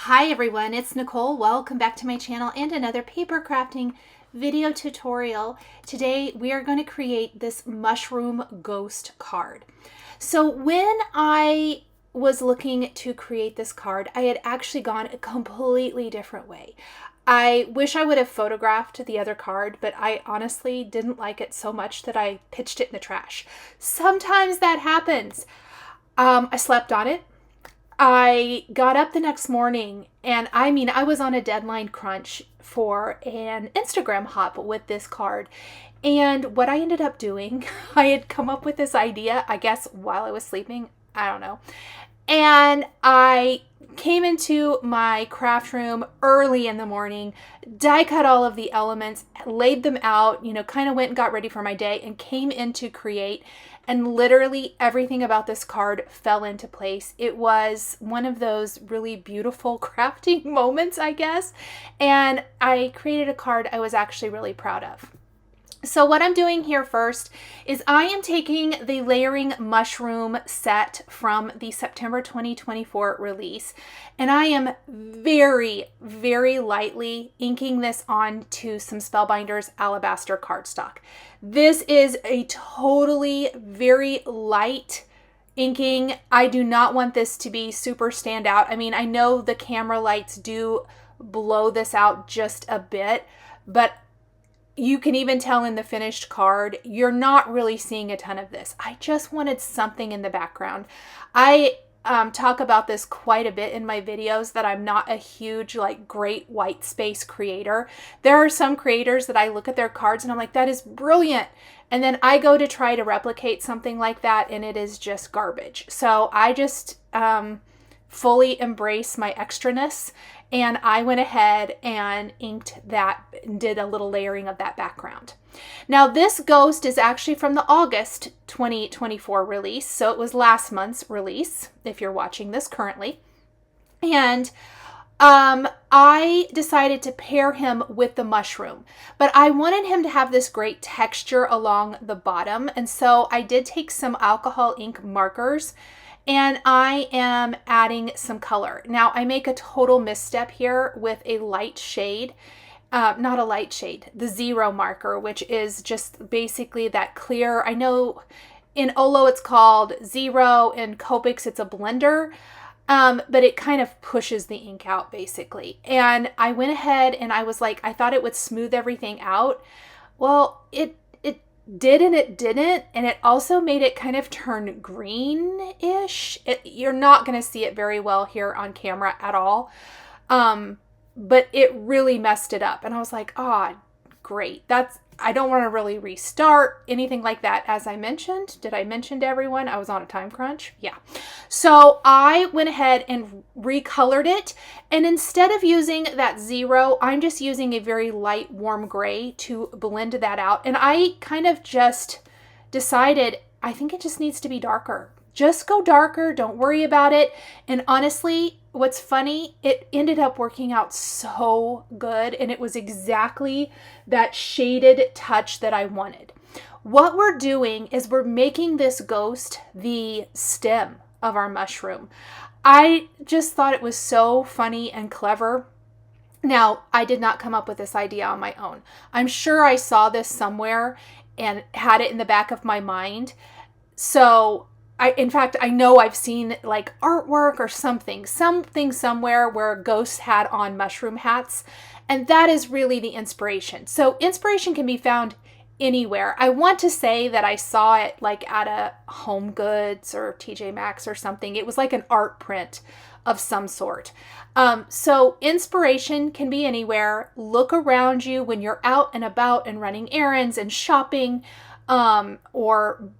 Hi everyone, it's Nicole. Welcome back to my channel and another paper crafting video tutorial. Today we are going to create this mushroom ghost card. So when I was looking to create this card, I had actually gone a completely different way. I wish I would have photographed the other card, but I honestly didn't like it so much that I pitched it in the trash. Sometimes that happens. I slept on it. I got up the next morning and I was on a deadline crunch for an Instagram hop with this card. And what I ended up doing, I had come up with this idea, I guess, while I was sleeping. I don't know. And I came into my craft room early in the morning, die cut all of the elements, laid them out, kind of went and got ready for my day and came in to create. And literally everything about this card fell into place. It was one of those really beautiful crafting moments, I guess. And I created a card I was actually really proud of. So what I'm doing here first is I am taking the layering mushroom set from the September 2024 release, and I am very, very lightly inking this onto some Spellbinders alabaster cardstock. This is a totally very light inking. I do not want this to be super stand out. I mean, I know the camera lights do blow this out just a bit, but you can even tell in the finished card, you're not really seeing a ton of this. I just wanted something in the background. I talk about this quite a bit in my videos that I'm not a huge, great white space creator. There are some creators that I look at their cards and I'm like, that is brilliant. And then I go to try to replicate something like that and it is just garbage. So I just fully embrace my extraness. And I went ahead and inked that and did a little layering of that background. Now this ghost is actually from the August 2024 release. So it was last month's release if you're watching this currently. And I decided to pair him with the mushroom, but I wanted him to have this great texture along the bottom. And so I did take some alcohol ink markers and I am adding some color. Now I make a total misstep here with a light shade, not a light shade, the 0 marker, which is just basically that clear. I know in Olo it's called 0, in Copics it's a blender, but it kind of pushes the ink out basically. And I went ahead and I was like, I thought it would smooth everything out. Well, it did and it didn't, and it also made it kind of turn green-ish. You're not going to see it very well here on camera at all, but it really messed it up. And I was like, oh, great. I don't want to really restart anything like that. As I mentioned, did I mention to everyone I was on a time crunch? Yeah. So I went ahead and recolored it. And instead of using that 0, I'm just using a very light warm gray to blend that out. And I kind of just decided, I think it just needs to be darker. Just go darker. Don't worry about it. And honestly, what's funny, it ended up working out so good. And it was exactly that shaded touch that I wanted. What we're doing is we're making this ghost the stem of our mushroom. I just thought it was so funny and clever. Now, I did not come up with this idea on my own. I'm sure I saw this somewhere and had it in the back of my mind. So in fact, I know I've seen like artwork or something somewhere where ghosts had on mushroom hats. And that is really the inspiration. So inspiration can be found anywhere. I want to say that I saw it like at a Home Goods or TJ Maxx or something. It was like an art print of some sort. So inspiration can be anywhere. Look around you when you're out and about and running errands and shopping, or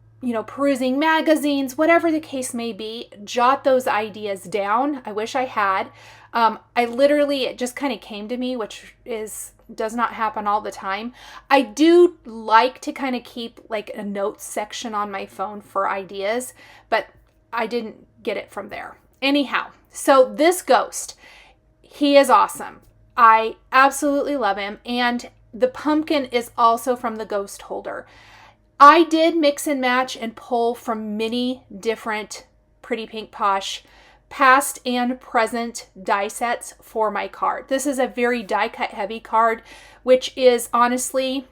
perusing magazines, whatever the case may be. Jot those ideas down. I wish I had. It just kind of came to me, which does not happen all the time. I do like to kind of keep like a notes section on my phone for ideas, but I didn't get it from there. Anyhow, so this ghost, he is awesome. I absolutely love him. And the pumpkin is also from the ghost holder. I did mix and match and pull from many different Pretty Pink Posh past and present die sets for my card. This is a very die cut heavy card, which is honestly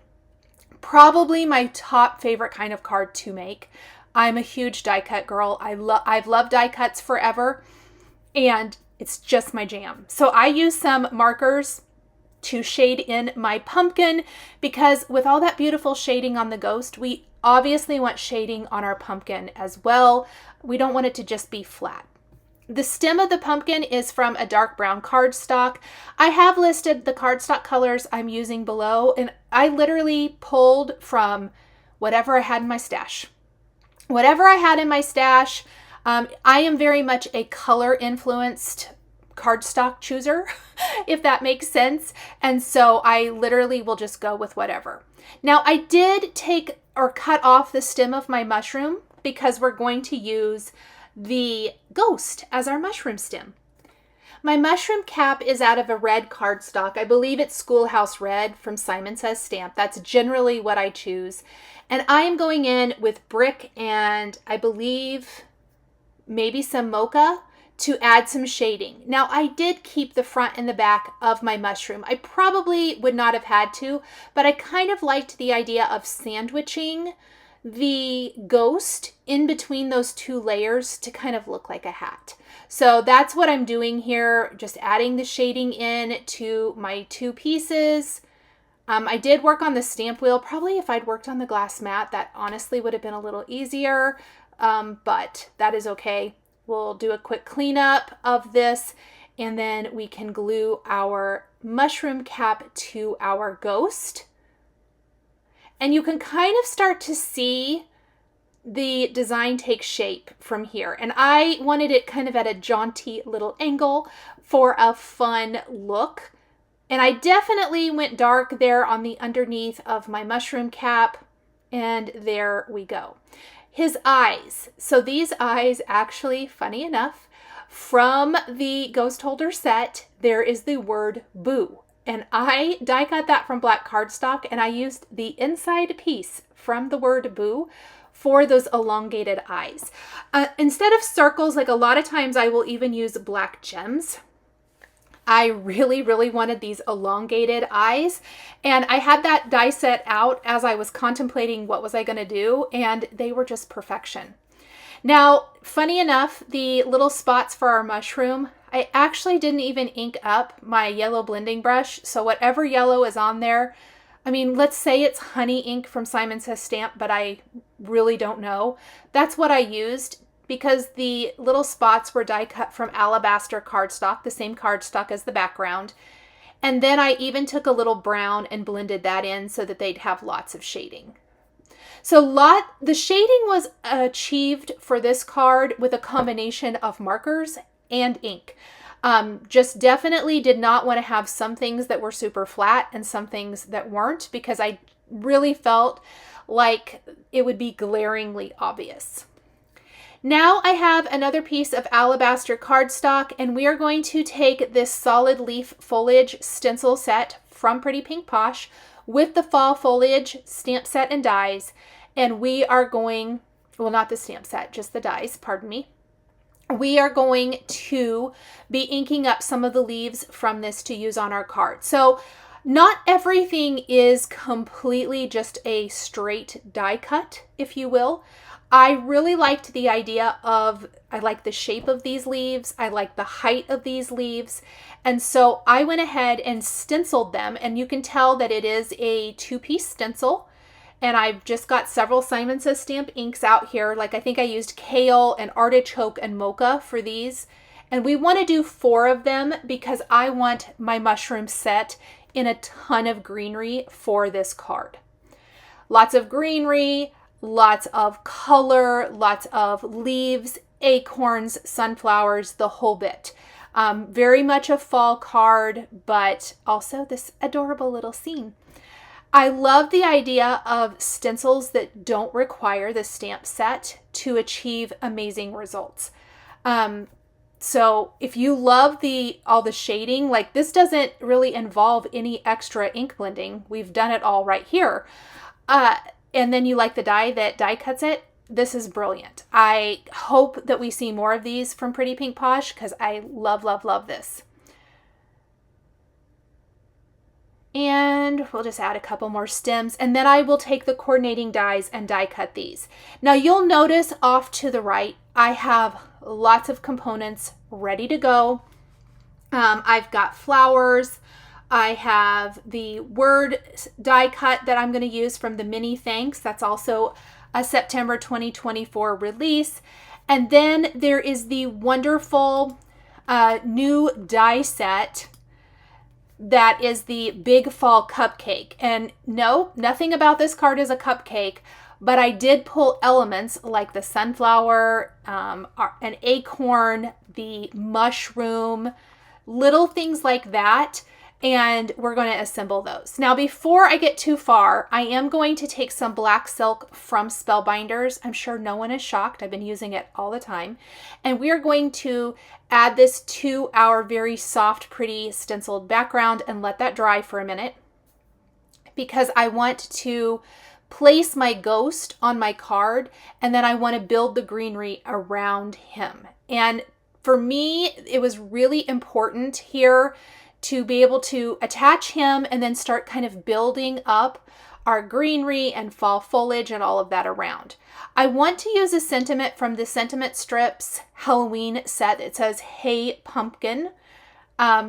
probably my top favorite kind of card to make. I'm a huge die cut girl. I've loved die cuts forever, and it's just my jam. So I use some markers to shade in my pumpkin, because with all that beautiful shading on the ghost, we obviously want shading on our pumpkin as well. We don't want it to just be flat. The stem of the pumpkin is from a dark brown cardstock. I have listed the cardstock colors I'm using below, and I literally pulled from whatever I had in my stash. Whatever I had in my stash. I am very much a color influenced cardstock chooser, if that makes sense. And so I literally will just go with whatever. Now I did take or cut off the stem of my mushroom because we're going to use the ghost as our mushroom stem. My mushroom cap is out of a red cardstock. I believe it's Schoolhouse Red from Simon Says Stamp. That's generally what I choose. And I am going in with brick and I believe maybe some mocha to add some shading. Now I did keep the front and the back of my mushroom. I probably would not have had to, but I kind of liked the idea of sandwiching the ghost in between those two layers to kind of look like a hat. So that's what I'm doing here, just adding the shading in to my two pieces. I did work on the stamp wheel. Probably if I'd worked on the glass mat, that honestly would have been a little easier, but that is okay. We'll do a quick cleanup of this, and then we can glue our mushroom cap to our ghost. And you can kind of start to see the design take shape from here. And I wanted it kind of at a jaunty little angle for a fun look. And I definitely went dark there on the underneath of my mushroom cap. And there we go. His eyes. So these eyes actually, funny enough, from the ghost holder set, there is the word boo. And I die cut that from black cardstock, and I used the inside piece from the word boo for those elongated eyes. Instead of circles, like a lot of times I will even use black gems. I really, really wanted these elongated eyes, and I had that die set out as I was contemplating what was I going to do, and they were just perfection. Now, funny enough, the little spots for our mushroom, I actually didn't even ink up my yellow blending brush. So whatever yellow is on there, I mean, let's say it's honey ink from Simon Says Stamp, but I really don't know. That's what I used because the little spots were die cut from alabaster cardstock, the same cardstock as the background. And then I even took a little brown and blended that in so that they'd have lots of shading. So the shading was achieved for this card with a combination of markers and ink. Just definitely did not want to have some things that were super flat and some things that weren't, because I really felt like it would be glaringly obvious. Now I have another piece of alabaster cardstock, and we are going to take this solid leaf foliage stencil set from Pretty Pink Posh with the fall foliage stamp set and dies. And we are going, well, not the stamp set, just the dies, pardon me. We are going to be inking up some of the leaves from this to use on our card. So not everything is completely just a straight die cut, if you will. I really liked the idea of, I like the shape of these leaves. I like the height of these leaves. And so I went ahead and stenciled them, and you can tell that it is a two-piece stencil. And I've just got several Simon Says Stamp inks out here. Like I think I used kale and artichoke and mocha for these. And we want to do 4 of them because I want my mushroom set in a ton of greenery for this card. Lots of greenery, lots of color, lots of leaves, acorns, sunflowers, the whole bit. Very much a fall card, but also this adorable little scene. I love the idea of stencils that don't require the stamp set to achieve amazing results. So if you love all the shading, like this doesn't really involve any extra ink blending. We've done it all right here. And then you like the die that die cuts it. this is brilliant. I hope that we see more of these from Pretty Pink Posh because I love, love, love this. And we'll just add a couple more stems, and then I will take the coordinating dies and die cut these. Now you'll notice off to the right, I have lots of components ready to go. I've got flowers. I have the word die cut that I'm going to use from the Mini Thanks. That's also a September 2024 release. And then there is the wonderful new die set that is the Big Fall Cupcake. And no, nothing about this card is a cupcake, but I did pull elements like the sunflower, an acorn, the mushroom, little things like that, and we're going to assemble those. Now, before I get too far, I am going to take some black silk from Spellbinders. I'm sure no one is shocked. I've been using it all the time. And we are going to add this to our very soft, pretty stenciled background and let that dry for a minute, because I want to place my ghost on my card, and then I want to build the greenery around him. And for me, it was really important here to be able to attach him and then start kind of building up our greenery and fall foliage and all of that around. I want to use a sentiment from the Sentiment Strips Halloween set. It says, "Hey Pumpkin,"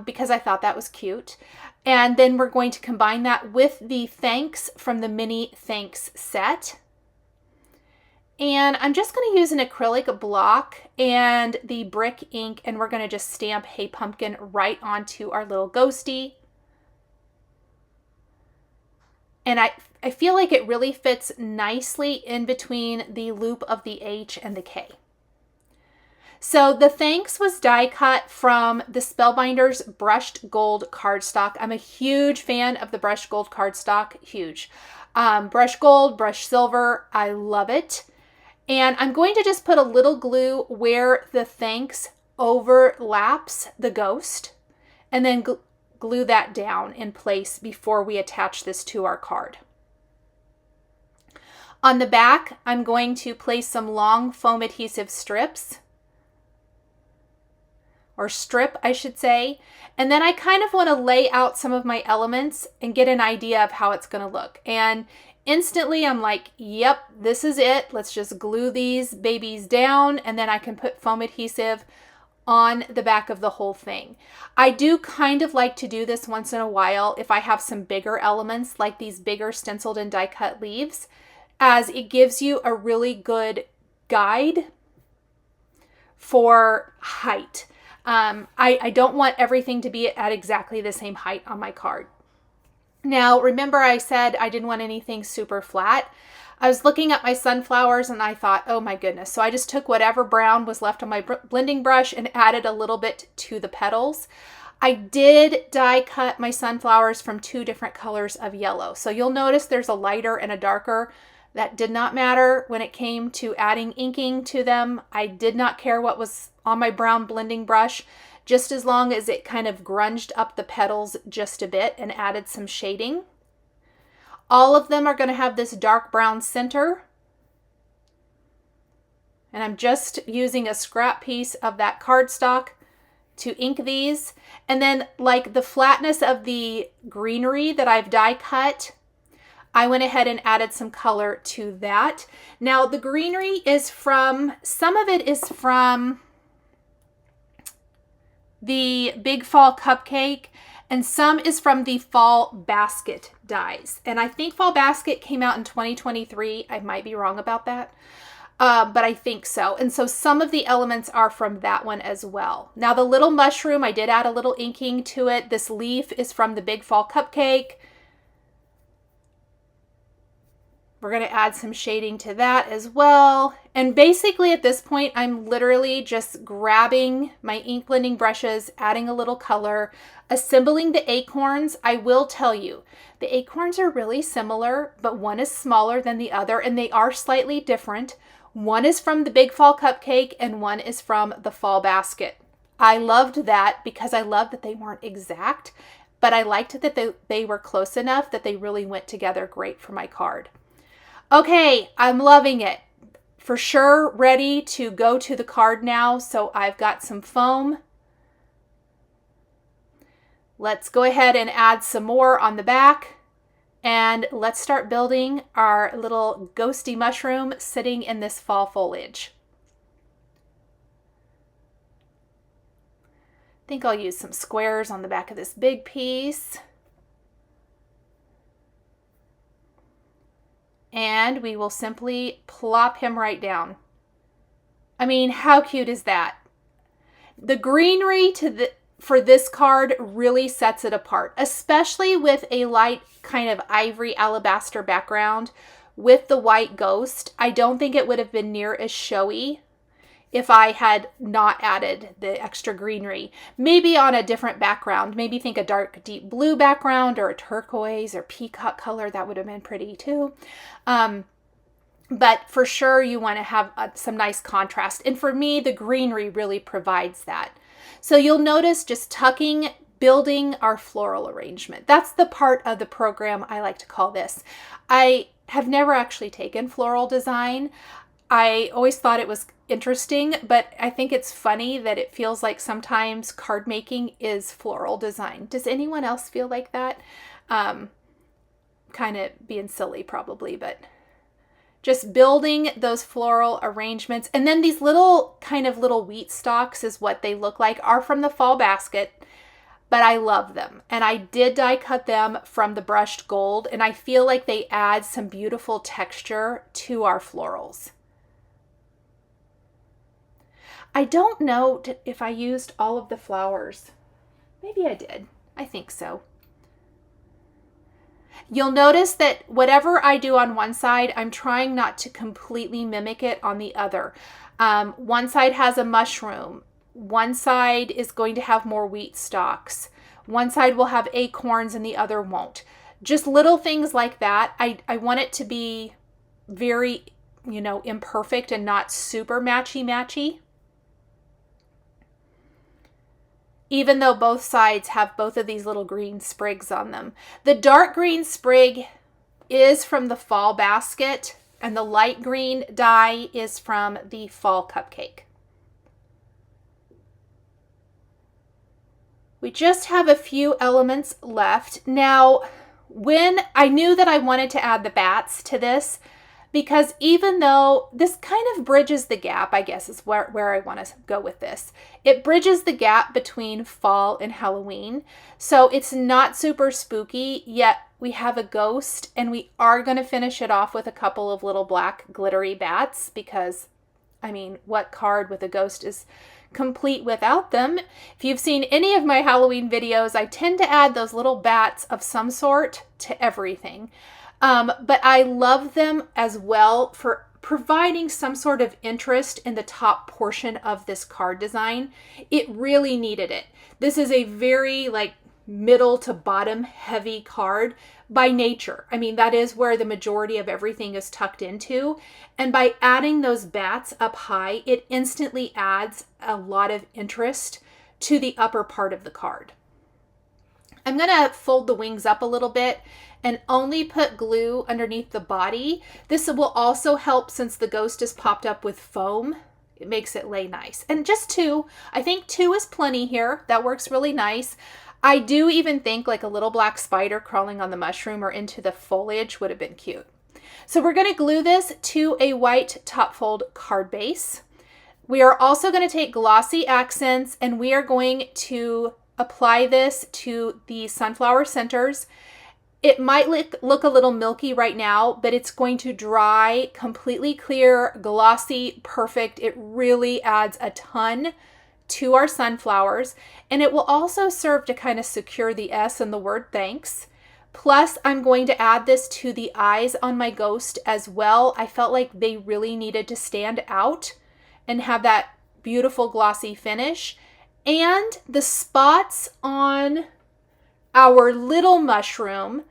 because I thought that was cute. And then we're going to combine that with the Thanks from the Mini Thanks set. And I'm just going to use an acrylic block and the brick ink, and we're going to just stamp "Hey Pumpkin" right onto our little ghosty. And I feel like it really fits nicely in between the loop of the H and the K. So the Thanks was die cut from the Spellbinders Brushed Gold cardstock. I'm a huge fan of the Brushed Gold cardstock, huge. Brushed Gold, Brushed Silver, I love it. And I'm going to just put a little glue where the Thanks overlaps the ghost, and then glue that down in place before we attach this to our card. On the back, I'm going to place some long foam adhesive strips, or strip, I should say. And then I kind of want to lay out some of my elements and get an idea of how it's going to look. And instantly I'm like, yep, this is it. Let's just glue these babies down, and then I can put foam adhesive on the back of the whole thing. I do kind of like to do this once in a while if I have some bigger elements like these bigger stenciled and die cut leaves, as it gives you a really good guide for height. I don't want everything to be at exactly the same height on my card. Now, remember I said I didn't want anything super flat. I was looking at my sunflowers and I thought, oh my goodness. So I just took whatever brown was left on my blending brush and added a little bit to the petals. I did die cut my sunflowers from 2 different colors of yellow. So you'll notice there's a lighter and a darker. That did not matter when it came to adding inking to them. I did not care what was on my brown blending brush, just as long as it kind of grunged up the petals just a bit and added some shading. All of them are going to have this dark brown center. And I'm just using a scrap piece of that cardstock to ink these. And then, like the flatness of the greenery that I've die cut, I went ahead and added some color to that. Now the greenery is from, some of it is from the Big Fall Cupcake, and some is from the Fall Basket dies. And I think Fall Basket came out in 2023. I might be wrong about that, but I think so. And so some of the elements are from that one as well. Now the little mushroom, I did add a little inking to it. This leaf is from the Big Fall Cupcake. We're going to add some shading to that as well. And basically at this point, I'm literally just grabbing my ink blending brushes, adding a little color, assembling the acorns. I will tell you, the acorns are really similar, but one is smaller than the other, and they are slightly different. One is from the Big Fall Cupcake and one is from the Fall Basket. I loved that because I loved that they weren't exact, but I liked that they were close enough that they really went together great for my card. Okay, I'm loving it. for sure ready to go to the card now. So I've got some foam. Let's go ahead and add some more on the back. And let's start building our little ghosty mushroom sitting in this fall foliage. I think I'll use some squares on the back of this big piece. And we will simply plop him right down. I mean, how cute is that? The greenery for this card really sets it apart, especially with a light kind of ivory alabaster background with the white ghost. I don't think it would have been near as showy if I had not added the extra greenery. Maybe on a different background, maybe think a dark deep blue background or a turquoise or peacock color, that would have been pretty too. But for sure you want to have some nice contrast. And for me, the greenery really provides that. So you'll notice just building our floral arrangement. That's the part of the program I like to call this. I have never actually taken floral design. I always thought it was interesting, but I think it's funny that it feels like sometimes card making is floral design. Does anyone else feel like that? Kind of being silly probably, but just building those floral arrangements. And then these little wheat stalks is what they look like, are from the fall basket, but I love them. And I did die cut them from the brushed gold, and I feel like they add some beautiful texture to our florals. I don't know if I used all of the flowers. Maybe I did. I think so. You'll notice that whatever I do on one side, I'm trying not to completely mimic it on the other. One side has a mushroom. One side is going to have more wheat stalks. One side will have acorns and the other won't. Just little things like that. I want it to be very, imperfect and not super matchy-matchy. Even though both sides have both of these little green sprigs on them. The dark green sprig is from the fall basket, and the light green dye is from the fall cupcake. We just have a few elements left. Now, when I knew that I wanted to add the bats to this, because even though this kind of bridges the gap, I guess is where I want to go with this. It bridges the gap between fall and Halloween. So it's not super spooky, yet we have a ghost, and we are going to finish it off with a couple of little black glittery bats because, I mean, what card with a ghost is complete without them? If you've seen any of my Halloween videos, I tend to add those little bats of some sort to everything. But I love them as well for providing some sort of interest in the top portion of this card design. It really needed it. This is a very middle to bottom heavy card by nature. I mean, that is where the majority of everything is tucked into. And by adding those bats up high, it instantly adds a lot of interest to the upper part of the card. I'm going to fold the wings up a little bit and only put glue underneath the body. This will also help since the ghost is popped up with foam. It makes it lay nice. And just two. I think two is plenty here. That works really nice. I do even think like a little black spider crawling on the mushroom or into the foliage would have been cute. So we're going to glue this to a white top fold card base. We are also going to take glossy accents and we are going to apply this to the sunflower centers. It might look a little milky right now, but it's going to dry completely clear, glossy, perfect. It really adds a ton to our sunflowers, and it will also serve to kind of secure the S in the word thanks. Plus, I'm going to add this to the eyes on my ghost as well. I felt like they really needed to stand out and have that beautiful glossy finish. And the spots on our little mushroom,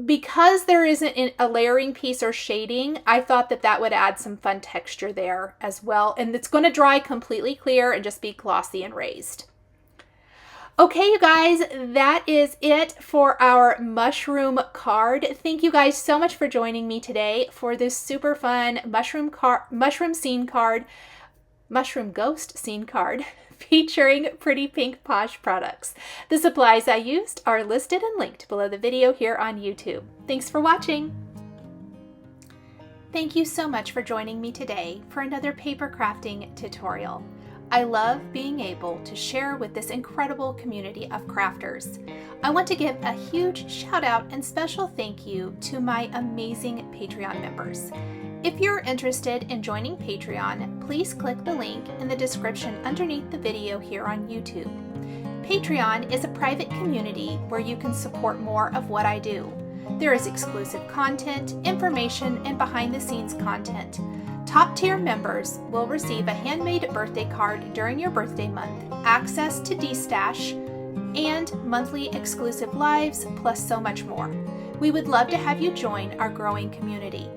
because there isn't a layering piece or shading, I thought that that would add some fun texture there as well. And it's going to dry completely clear and just be glossy and raised. Okay, you guys, that is it for our mushroom card. Thank you guys so much for joining me today for this super fun mushroom ghost scene card featuring pretty pink Posh products. The supplies I used are listed and linked below the video here on YouTube. Thanks for watching. Thank you so much for joining me today for another paper crafting tutorial. I love being able to share with this incredible community of crafters. I want to give a huge shout out and special thank you to my amazing Patreon members. If you're interested in joining Patreon, please click the link in the description underneath the video here on YouTube. Patreon is a private community where you can support more of what I do. There is exclusive content, information, and behind-the-scenes content. Top-tier members will receive a handmade birthday card during your birthday month, access to D-Stash, and monthly exclusive lives, plus so much more. We would love to have you join our growing community.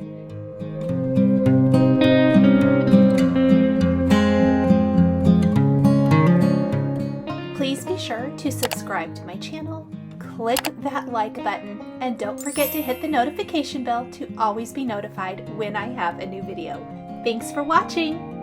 Please be sure to subscribe to my channel, click that like button, and don't forget to hit the notification bell to always be notified when I have a new video. Thanks for watching!